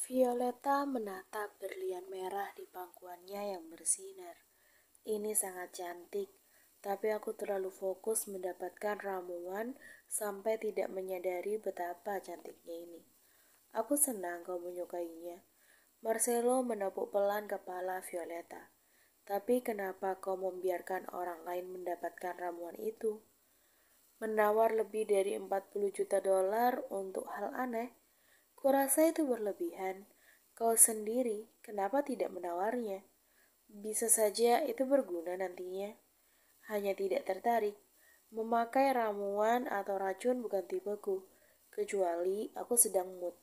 Violeta menatap berlian merah di pangkuannya yang bersinar. Ini sangat cantik, tapi aku terlalu fokus mendapatkan ramuan sampai tidak menyadari betapa cantiknya ini. Aku senang kau menyukainya. Marcelo menepuk pelan kepala Violeta. Tapi kenapa kau membiarkan orang lain mendapatkan ramuan itu? Menawar lebih dari 40 juta dolar untuk hal aneh? Kurasa itu berlebihan. Kau sendiri, kenapa tidak menawarnya? Bisa saja itu berguna nantinya. Hanya tidak tertarik. Memakai ramuan atau racun bukan tipeku. Kecuali aku sedang mood.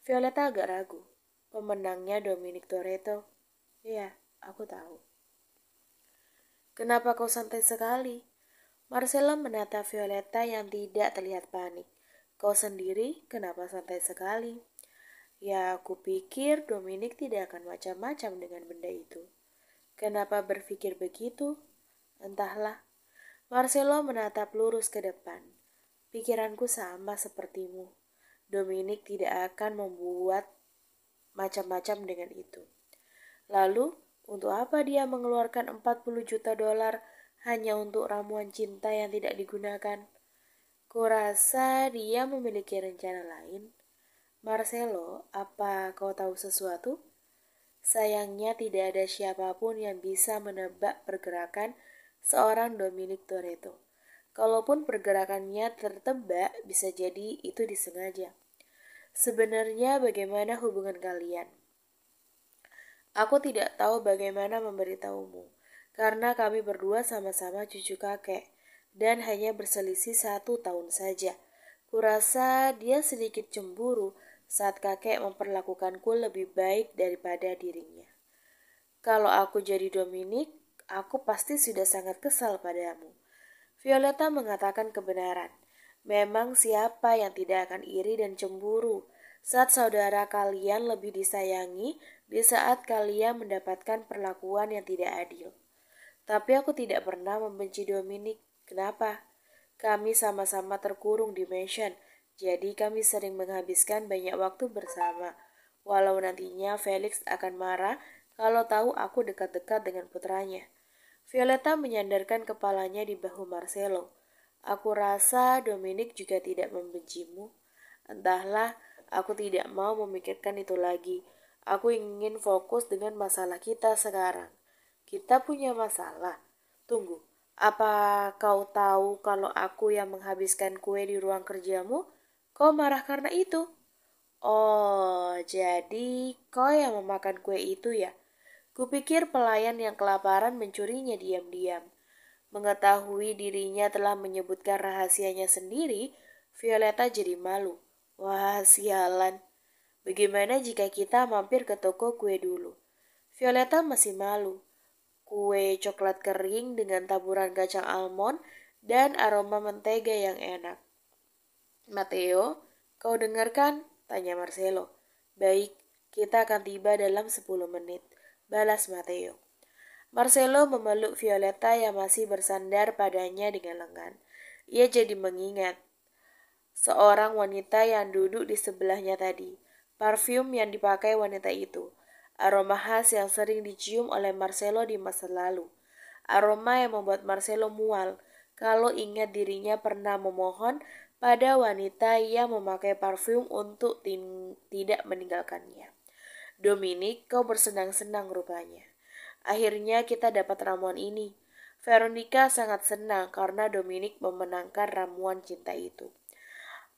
Violeta agak ragu. Pemenangnya Dominic Toretto. Ya, aku tahu. Kenapa kau santai sekali? Marcelo menatap Violeta yang tidak terlihat panik. Kau sendiri kenapa santai sekali? Ya, aku pikir Dominic tidak akan macam-macam dengan benda itu. Kenapa berpikir begitu? Entahlah. Marcelo menatap lurus ke depan. Pikiranku sama sepertimu. Dominic tidak akan membuat macam-macam dengan itu. Lalu, untuk apa dia mengeluarkan 40 juta dolar hanya untuk ramuan cinta yang tidak digunakan? Kurasa dia memiliki rencana lain. Marcelo, apa kau tahu sesuatu? Sayangnya tidak ada siapapun yang bisa menebak pergerakan seorang Dominic Toretto. Kalaupun pergerakannya tertebak, bisa jadi itu disengaja. Sebenarnya bagaimana hubungan kalian? Aku tidak tahu bagaimana memberitahumu, karena kami berdua sama-sama cucu kakek, dan hanya berselisih 1 tahun saja. Kurasa dia sedikit cemburu saat kakek memperlakukanku lebih baik daripada dirinya. Kalau aku jadi Dominic, aku pasti sudah sangat kesal padamu. Violeta mengatakan kebenaran. Memang siapa yang tidak akan iri dan cemburu saat saudara kalian lebih disayangi di saat kalian mendapatkan perlakuan yang tidak adil. Tapi aku tidak pernah membenci Dominic. Kenapa? Kami sama-sama terkurung di mansion, jadi kami sering menghabiskan banyak waktu bersama. Walau nantinya Felix akan marah kalau tahu aku dekat-dekat dengan putranya. Violeta menyandarkan kepalanya di bahu Marcelo. Aku rasa Dominic juga tidak membencimu. Entahlah, aku tidak mau memikirkan itu lagi. Aku ingin fokus dengan masalah kita sekarang. Kita punya masalah. Tunggu, apa kau tahu kalau aku yang menghabiskan kue di ruang kerjamu? Kau marah karena itu? Oh, jadi kau yang memakan kue itu ya? Kupikir pelayan yang kelaparan mencurinya diam-diam. Mengetahui dirinya telah menyebutkan rahasianya sendiri, Violeta jadi malu. Wah, sialan. Bagaimana jika kita mampir ke toko kue dulu? Violeta masih malu. Kue coklat kering dengan taburan kacang almond dan aroma mentega yang enak. Matteo, kau dengarkan? Tanya Marcelo. Baik, kita akan tiba dalam 10 menit. Balas Matteo. Marcelo memeluk Violeta yang masih bersandar padanya dengan lengan. Ia jadi mengingat seorang wanita yang duduk di sebelahnya tadi. Parfum yang dipakai wanita itu. Aroma khas yang sering dicium oleh Marcelo di masa lalu. Aroma yang membuat Marcelo mual kalau ingat dirinya pernah memohon pada wanita yang memakai parfum untuk tidak meninggalkannya. Dominic, kau bersenang-senang rupanya. Akhirnya kita dapat ramuan ini. Veronica sangat senang karena Dominic memenangkan ramuan cinta itu.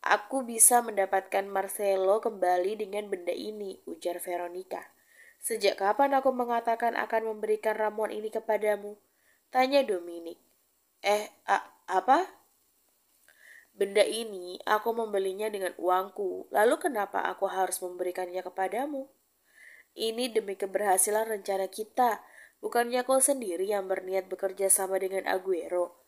Aku bisa mendapatkan Marcelo kembali dengan benda ini, ujar Veronica. Sejak kapan aku mengatakan akan memberikan ramuan ini kepadamu? Tanya Dominic. Apa? Benda ini aku membelinya dengan uangku. Lalu kenapa aku harus memberikannya kepadamu? Ini demi keberhasilan rencana kita. Bukannya kau sendiri yang berniat bekerja sama dengan Aguero?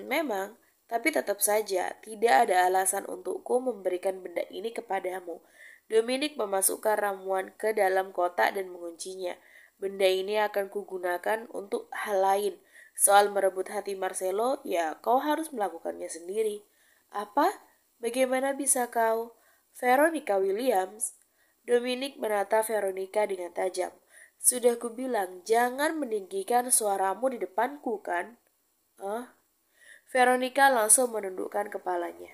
Memang, tapi tetap saja tidak ada alasan untukku memberikan benda ini kepadamu. Dominic memasukkan ramuan ke dalam kotak dan menguncinya. Benda ini akan kugunakan untuk hal lain. Soal merebut hati Marcelo, ya kau harus melakukannya sendiri. Apa? Bagaimana bisa kau? Veronica Williams. Dominic menata Veronica dengan tajam. Sudah kubilang, jangan meninggikan suaramu di depanku, kan? Veronica langsung menundukkan kepalanya.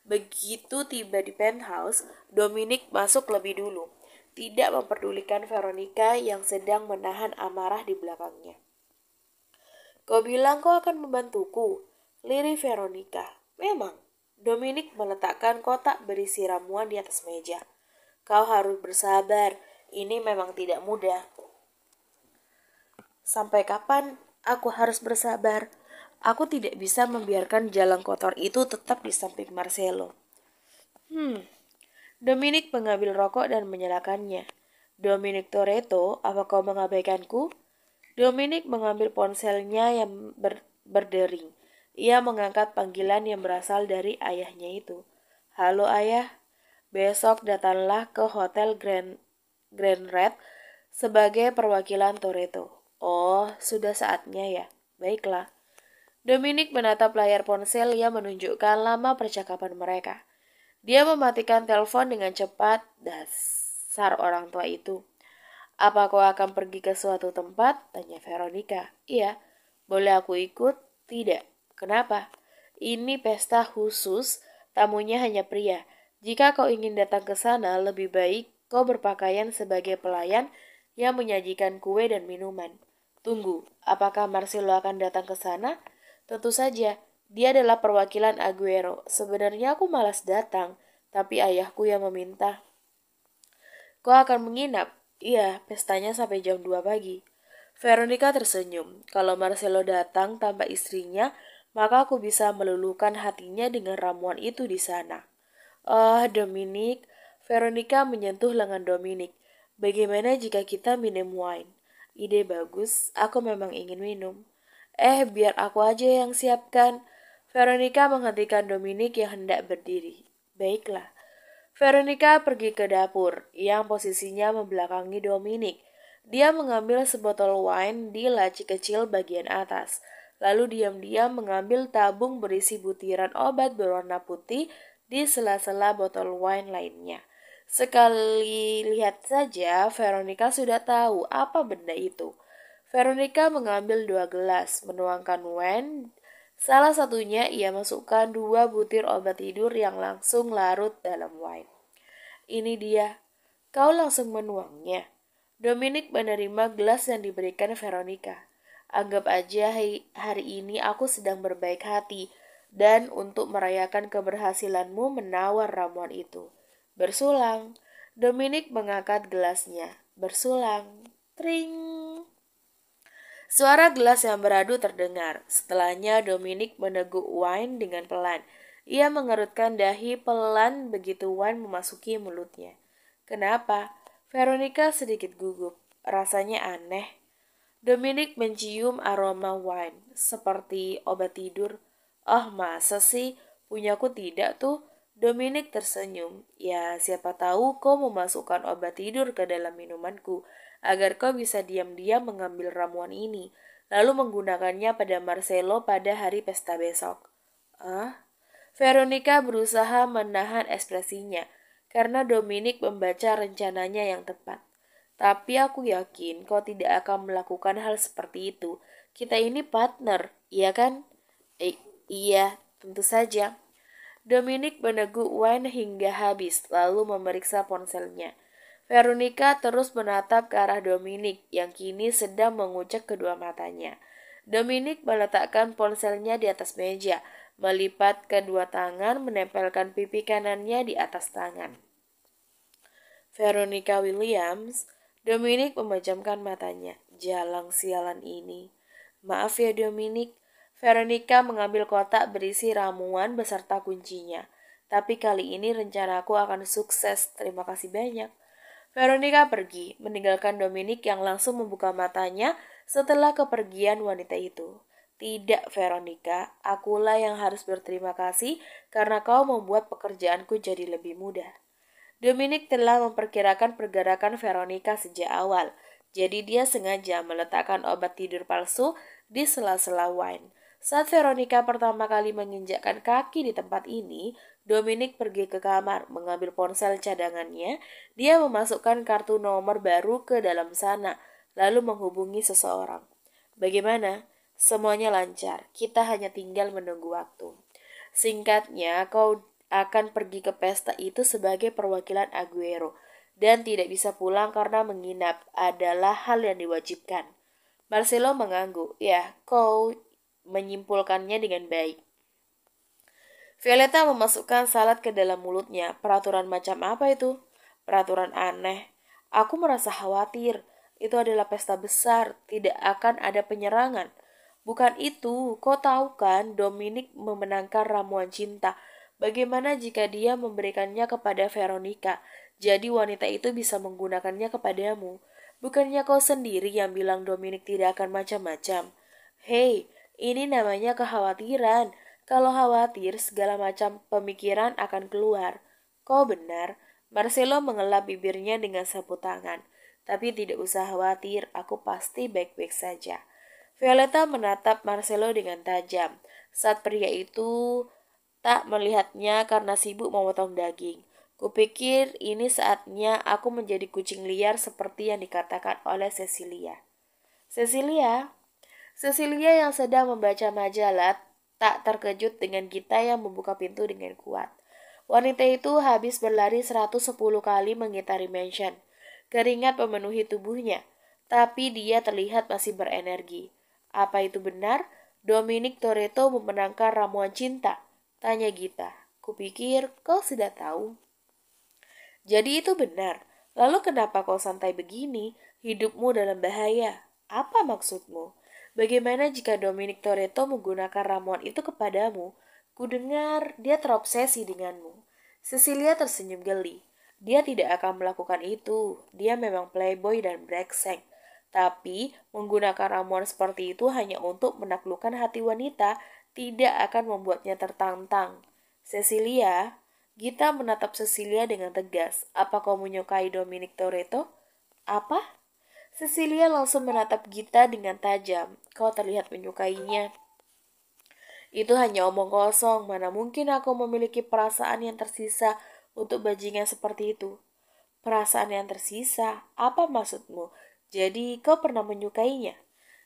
Begitu tiba di penthouse, Dominic masuk lebih dulu. Tidak memperdulikan Veronica yang sedang menahan amarah di belakangnya. Kau bilang kau akan membantuku, lirih Veronica. Memang. Dominic meletakkan kotak berisi ramuan di atas meja. Kau harus bersabar, ini memang tidak mudah. Sampai kapan aku harus bersabar? Aku tidak bisa membiarkan jalan kotor itu tetap di samping Marcelo. Dominic mengambil rokok dan menyalakannya. Dominic Toretto, apa kau mengabaikanku? Dominic mengambil ponselnya yang berdering. Ia mengangkat panggilan yang berasal dari ayahnya itu. Halo ayah, besok datanglah ke Hotel Grand Red sebagai perwakilan Toretto. Oh, sudah saatnya ya. Baiklah. Dominic menatap layar ponsel yang menunjukkan lama percakapan mereka. Dia mematikan telepon dengan cepat. Dasar orang tua itu. Apa kau akan pergi ke suatu tempat? Tanya Veronica. Iya. Boleh aku ikut? Tidak. Kenapa? Ini pesta khusus, tamunya hanya pria. Jika kau ingin datang ke sana, lebih baik kau berpakaian sebagai pelayan yang menyajikan kue dan minuman. Tunggu, apakah Marcelo akan datang ke sana? Tentu saja, dia adalah perwakilan Aguero. Sebenarnya aku malas datang, tapi ayahku yang meminta. Kau akan menginap? Iya, pestanya sampai jam 2 pagi. Veronica tersenyum. Kalau Marcelo datang tanpa istrinya, maka aku bisa meluluhkan hatinya dengan ramuan itu di sana. Dominic. Veronica menyentuh lengan Dominic. Bagaimana jika kita minum wine? Ide bagus, aku memang ingin minum. Biar aku aja yang siapkan. Veronica menghentikan Dominic yang hendak berdiri. Baiklah. Veronica pergi ke dapur, yang posisinya membelakangi Dominic. Dia mengambil sebotol wine di laci kecil bagian atas. Lalu diam-diam mengambil tabung berisi butiran obat berwarna putih di sela-sela botol wine lainnya. Sekali lihat saja, Veronica sudah tahu apa benda itu. Veronica mengambil 2 gelas, menuangkan wine. Salah satunya ia masukkan 2 butir obat tidur yang langsung larut dalam wine. Ini dia. Kau langsung menuangnya. Dominic menerima gelas yang diberikan Veronica. Anggap aja hari ini aku sedang berbaik hati dan untuk merayakan keberhasilanmu menawar ramuan itu. Bersulang. Dominic mengangkat gelasnya. Bersulang. Tring. Suara gelas yang beradu terdengar. Setelahnya Dominic meneguk wine dengan pelan. Ia mengerutkan dahi pelan begitu wine memasuki mulutnya. Kenapa? Veronica sedikit gugup. Rasanya aneh. Dominic mencium aroma wine. Seperti obat tidur. Masa sih? Punyaku tidak tuh. Dominic tersenyum. Ya, siapa tahu kau memasukkan obat tidur ke dalam minumanku, agar kau bisa diam-diam mengambil ramuan ini, lalu menggunakannya pada Marcelo pada hari pesta besok. Veronica berusaha menahan ekspresinya, karena Dominic membaca rencananya yang tepat. Tapi aku yakin kau tidak akan melakukan hal seperti itu. Kita ini partner, iya kan? Iya, tentu saja. Dominic meneguk wine hingga habis, lalu memeriksa ponselnya. Veronica terus menatap ke arah Dominic yang kini sedang mengucek kedua matanya. Dominic meletakkan ponselnya di atas meja, melipat kedua tangan, menempelkan pipi kanannya di atas tangan. Veronica Williams. Dominic memejamkan matanya. Jalang sialan ini. Maaf ya Dominic. Veronica mengambil kotak berisi ramuan beserta kuncinya. Tapi kali ini rencanaku akan sukses. Terima kasih banyak. Veronica pergi, meninggalkan Dominic yang langsung membuka matanya setelah kepergian wanita itu. Tidak, Veronica, akulah yang harus berterima kasih karena kau membuat pekerjaanku jadi lebih mudah. Dominic telah memperkirakan pergerakan Veronica sejak awal, jadi dia sengaja meletakkan obat tidur palsu di sela-sela wine. Saat Veronica pertama kali menginjakkan kaki di tempat ini, Dominic pergi ke kamar, mengambil ponsel cadangannya. Dia memasukkan kartu nomor baru ke dalam sana, lalu menghubungi seseorang. Bagaimana? Semuanya lancar. Kita hanya tinggal menunggu waktu. Singkatnya, kau akan pergi ke pesta itu sebagai perwakilan Aguero dan tidak bisa pulang karena menginap adalah hal yang diwajibkan. Marcelo mengangguk. Ya, kau menyimpulkannya dengan baik. Violeta memasukkan salad ke dalam mulutnya. Peraturan macam apa itu? Peraturan aneh. Aku merasa khawatir. Itu adalah pesta besar. Tidak akan ada penyerangan. Bukan itu. Kau tahu kan Dominic memenangkan ramuan cinta. Bagaimana jika dia memberikannya kepada Veronica? Jadi wanita itu bisa menggunakannya kepadamu. Bukannya kau sendiri yang bilang Dominic tidak akan macam-macam. Hei, ini namanya kekhawatiran. Kalau khawatir, segala macam pemikiran akan keluar. Kau benar. Marcelo mengelap bibirnya dengan sapu tangan. Tapi tidak usah khawatir, aku pasti baik-baik saja. Violeta menatap Marcelo dengan tajam. Saat pria itu tak melihatnya karena sibuk memotong daging. Kupikir ini saatnya aku menjadi kucing liar seperti yang dikatakan oleh Cecilia. Cecilia? Cecilia yang sedang membaca majalah tak terkejut dengan kita yang membuka pintu dengan kuat. Wanita itu habis berlari 110 kali mengitari mansion. Keringat memenuhi tubuhnya, tapi dia terlihat masih berenergi. Apa itu benar? Dominic Toretto memenangkan ramuan cinta? Tanya Gita. Kupikir kau sudah tahu. Jadi itu benar. Lalu kenapa kau santai begini? Hidupmu dalam bahaya. Apa maksudmu? Bagaimana jika Dominic Toretto menggunakan ramuan itu kepadamu? Kudengar dia terobsesi denganmu. Cecilia tersenyum geli. Dia tidak akan melakukan itu. Dia memang playboy dan brengsek. Tapi menggunakan ramuan seperti itu hanya untuk menaklukkan hati wanita, tidak akan membuatnya tertantang. Cecilia, Gita menatap Cecilia dengan tegas. Apa kau menyukai Dominic Toretto? Apa? Cecilia langsung menatap Gita dengan tajam. Kau terlihat menyukainya. Itu hanya omong kosong. Mana mungkin aku memiliki perasaan yang tersisa untuk bajingan seperti itu. Perasaan yang tersisa? Apa maksudmu? Jadi kau pernah menyukainya?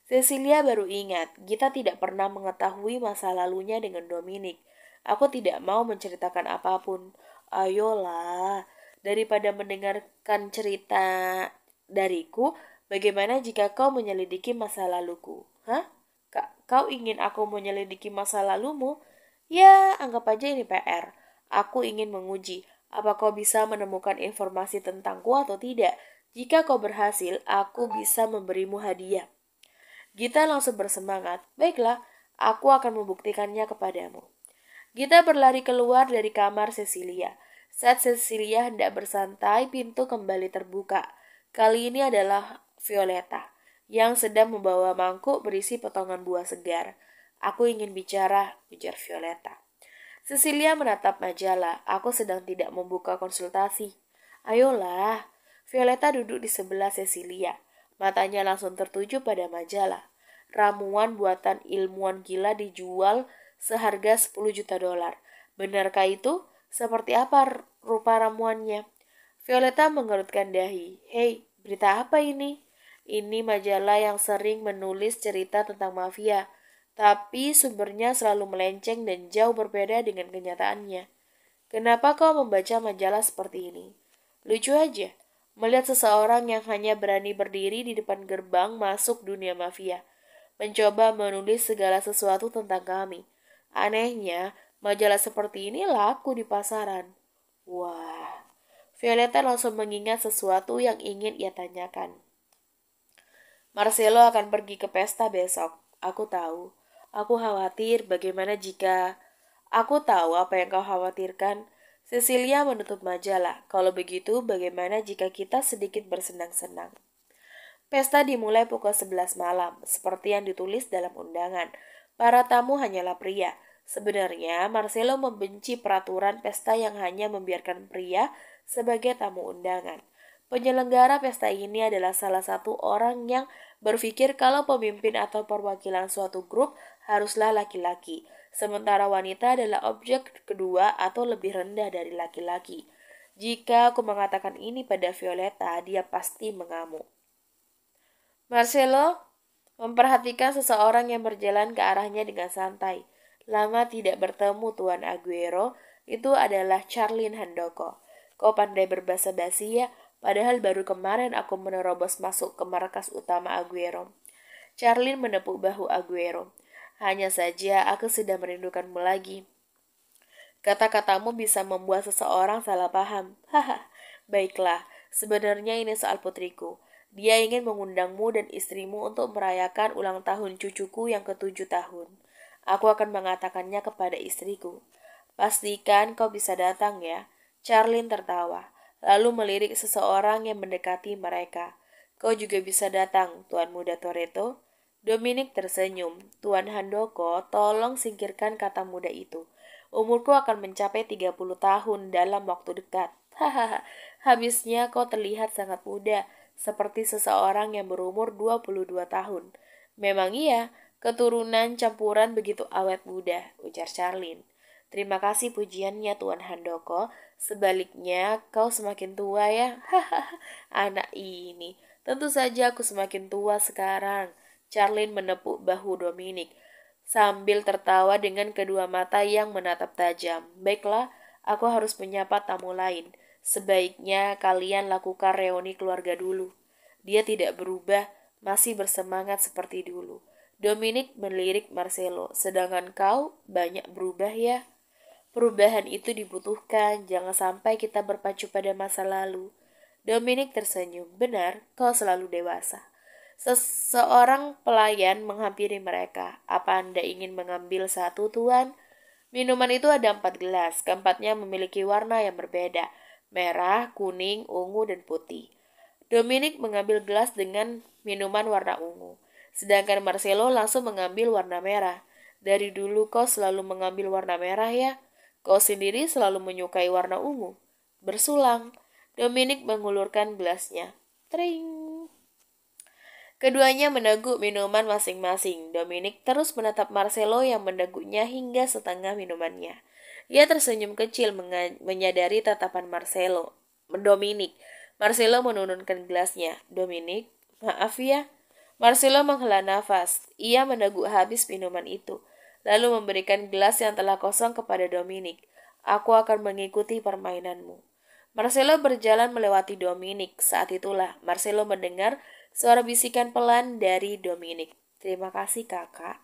Cecilia baru ingat, Gita tidak pernah mengetahui masa lalunya dengan Dominic. Aku tidak mau menceritakan apapun. Ayolah, daripada mendengarkan cerita dariku, bagaimana jika kau menyelidiki masa laluku? Hah? Kau ingin aku menyelidiki masa lalumu? Ya, anggap aja ini PR. Aku ingin menguji, apa kau bisa menemukan informasi tentangku atau tidak. Jika kau berhasil, aku bisa memberimu hadiah. Gita langsung bersemangat. Baiklah, aku akan membuktikannya kepadamu. Gita berlari keluar dari kamar Cecilia. Saat Cecilia hendak bersantai, pintu kembali terbuka. Kali ini adalah Violeta yang sedang membawa mangkuk berisi potongan buah segar. Aku ingin bicara, ujar Violeta. Cecilia menatap majalah. Aku sedang tidak membuka konsultasi. Ayolah. Violeta duduk di sebelah Cecilia. Matanya langsung tertuju pada majalah. Ramuan buatan ilmuwan gila dijual seharga 10 juta dolar. Benarkah itu? Seperti apa rupa ramuannya? Violeta mengerutkan dahi. Hei, berita apa ini? Ini majalah yang sering menulis cerita tentang mafia, tapi sumbernya selalu melenceng dan jauh berbeda dengan kenyataannya. Kenapa kau membaca majalah seperti ini? Lucu aja, melihat seseorang yang hanya berani berdiri di depan gerbang masuk dunia mafia, mencoba menulis segala sesuatu tentang kami. Anehnya, majalah seperti ini laku di pasaran. Wah, Violeta langsung mengingat sesuatu yang ingin ia tanyakan. Marcelo akan pergi ke pesta besok. Aku tahu. Aku khawatir bagaimana jika... Aku tahu apa yang kau khawatirkan. Cecilia menutup majalah. Kalau begitu, bagaimana jika kita sedikit bersenang-senang? Pesta dimulai pukul 11 malam, seperti yang ditulis dalam undangan. Para tamu hanyalah pria. Sebenarnya, Marcelo membenci peraturan pesta yang hanya membiarkan pria sebagai tamu undangan. Penyelenggara pesta ini adalah salah satu orang yang berpikir kalau pemimpin atau perwakilan suatu grup haruslah laki-laki. sementara wanita adalah objek kedua atau lebih rendah dari laki-laki. Jika aku mengatakan ini pada Violeta, dia pasti mengamuk. Marcelo memperhatikan seseorang yang berjalan ke arahnya dengan santai. Lama tidak bertemu Tuan Aguero, itu adalah Charlene Handoko. Kau pandai berbahasa basi ya, padahal baru kemarin aku menerobos masuk ke markas utama Aguero. Charlene menepuk bahu Aguero. Hanya saja aku sudah merindukanmu lagi. Kata-katamu bisa membuat seseorang salah paham. Haha, baiklah, sebenarnya ini soal putriku. Dia ingin mengundangmu dan istrimu untuk merayakan ulang tahun cucuku yang ke-7 tahun. Aku akan mengatakannya kepada istriku. Pastikan kau bisa datang ya. Charlene tertawa, lalu melirik seseorang yang mendekati mereka. Kau juga bisa datang, Tuan Muda Toretto. Dominic tersenyum. Tuan Handoko, tolong singkirkan kata muda itu. Umurku akan mencapai 30 tahun dalam waktu dekat. Hahaha, habisnya kau terlihat sangat muda, seperti seseorang yang berumur 22 tahun. Memang iya, keturunan campuran begitu awet muda, ujar Charlene. Terima kasih pujiannya Tuan Handoko. Sebaliknya, kau semakin tua ya. Hahaha, anak ini. Tentu saja aku semakin tua sekarang. Charlene menepuk bahu Dominic sambil tertawa dengan kedua mata yang menatap tajam. Baiklah, aku harus menyapa tamu lain. Sebaiknya kalian lakukan reuni keluarga dulu. Dia tidak berubah, masih bersemangat seperti dulu. Dominic melirik Marcelo, sedangkan kau banyak berubah ya. Perubahan itu dibutuhkan, jangan sampai kita berpacu pada masa lalu. Dominic tersenyum, benar, kau selalu dewasa. Seseorang pelayan menghampiri mereka. Apa Anda ingin mengambil satu, Tuan? Minuman itu ada 4 gelas. Keempatnya memiliki warna yang berbeda. Merah, kuning, ungu, dan putih. Dominic mengambil gelas dengan minuman warna ungu. Sedangkan Marcelo langsung mengambil warna merah. Dari dulu kau selalu mengambil warna merah ya? Kau sendiri selalu menyukai warna ungu. Bersulang. Dominic mengulurkan gelasnya. Tring. Keduanya meneguk minuman masing-masing. Dominic terus menatap Marcelo yang meneguknya hingga setengah minumannya. Ia tersenyum kecil menyadari tatapan Dominic. Marcelo menurunkan gelasnya. Dominic, maaf ya. Marcelo menghela nafas. Ia meneguk habis minuman itu, lalu memberikan gelas yang telah kosong kepada Dominic. Aku akan mengikuti permainanmu. Marcelo berjalan melewati Dominic. Saat itulah Marcelo mendengar suara bisikan pelan dari Dominic. Terima kasih kakak.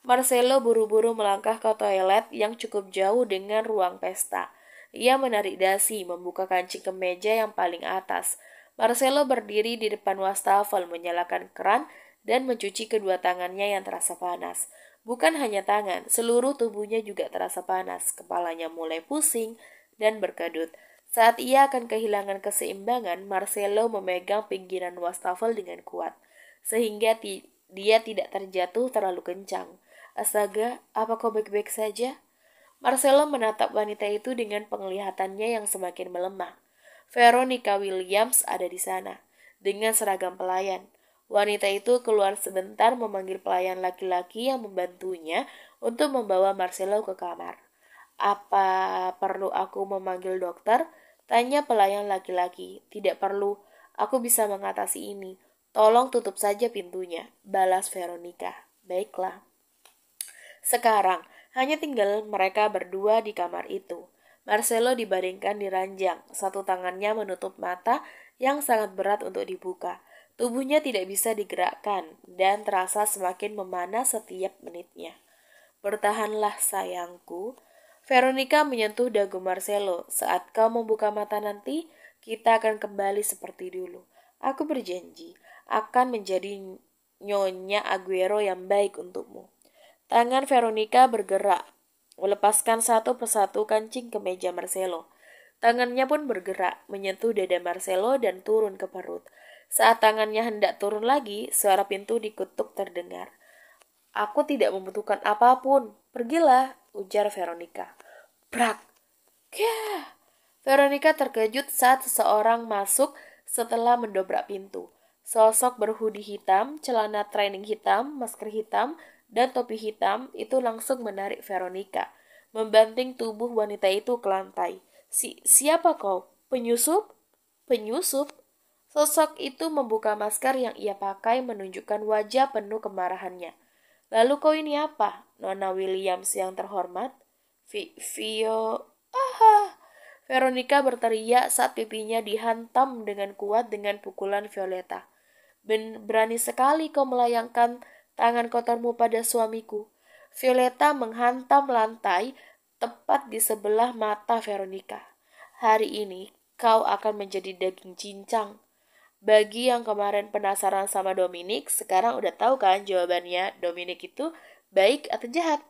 Marcelo buru-buru melangkah ke toilet yang cukup jauh dengan ruang pesta. Ia menarik dasi, membuka kancing kemeja yang paling atas. Marcelo berdiri di depan wastafel, menyalakan keran, dan mencuci kedua tangannya yang terasa panas. Bukan hanya tangan, seluruh tubuhnya juga terasa panas. Kepalanya mulai pusing dan berkedut. Saat ia akan kehilangan keseimbangan, Marcelo memegang pinggiran wastafel dengan kuat, sehingga dia tidak terjatuh terlalu kencang. Astaga, apa kau baik-baik saja? Marcelo menatap wanita itu dengan penglihatannya yang semakin melemah. Veronica Williams ada di sana, dengan seragam pelayan. Wanita itu keluar sebentar memanggil pelayan laki-laki yang membantunya untuk membawa Marcelo ke kamar. Apa perlu aku memanggil dokter? Tanya pelayan laki-laki. Tidak perlu, aku bisa mengatasi ini. Tolong tutup saja pintunya, balas Veronica. Baiklah. Sekarang, hanya tinggal mereka berdua di kamar itu. Marcelo dibaringkan di ranjang, satu tangannya menutup mata yang sangat berat untuk dibuka. Tubuhnya tidak bisa digerakkan dan terasa semakin memanas setiap menitnya. Bertahanlah sayangku. Veronica menyentuh dagu Marcelo. Saat kau membuka mata nanti, kita akan kembali seperti dulu. Aku berjanji akan menjadi Nyonya Aguero yang baik untukmu. Tangan Veronica bergerak, melepaskan satu persatu kancing kemeja Marcelo. Tangannya pun bergerak, menyentuh dada Marcelo dan turun ke perut. Saat tangannya hendak turun lagi, suara pintu diketuk terdengar. Aku tidak membutuhkan apapun. Pergilah, ujar Veronica. Brak! Kya! Veronica terkejut saat seseorang masuk setelah mendobrak pintu. Sosok berhoodie hitam, celana training hitam, masker hitam, dan topi hitam itu langsung menarik Veronica, membanting tubuh wanita itu ke lantai. Siapa kau? Penyusup? Penyusup? Sosok itu membuka masker yang ia pakai menunjukkan wajah penuh kemarahannya. Lalu kau ini apa, Nona Williams yang terhormat? Vio... Ah! Veronica berteriak saat pipinya dihantam dengan kuat dengan pukulan Violeta. Berani sekali kau melayangkan tangan kotormu pada suamiku. Violeta menghantam lantai tepat di sebelah mata Veronica. Hari ini kau akan menjadi daging cincang. Bagi yang kemarin penasaran sama Dominic, sekarang udah tahu kan jawabannya Dominic itu baik atau jahat?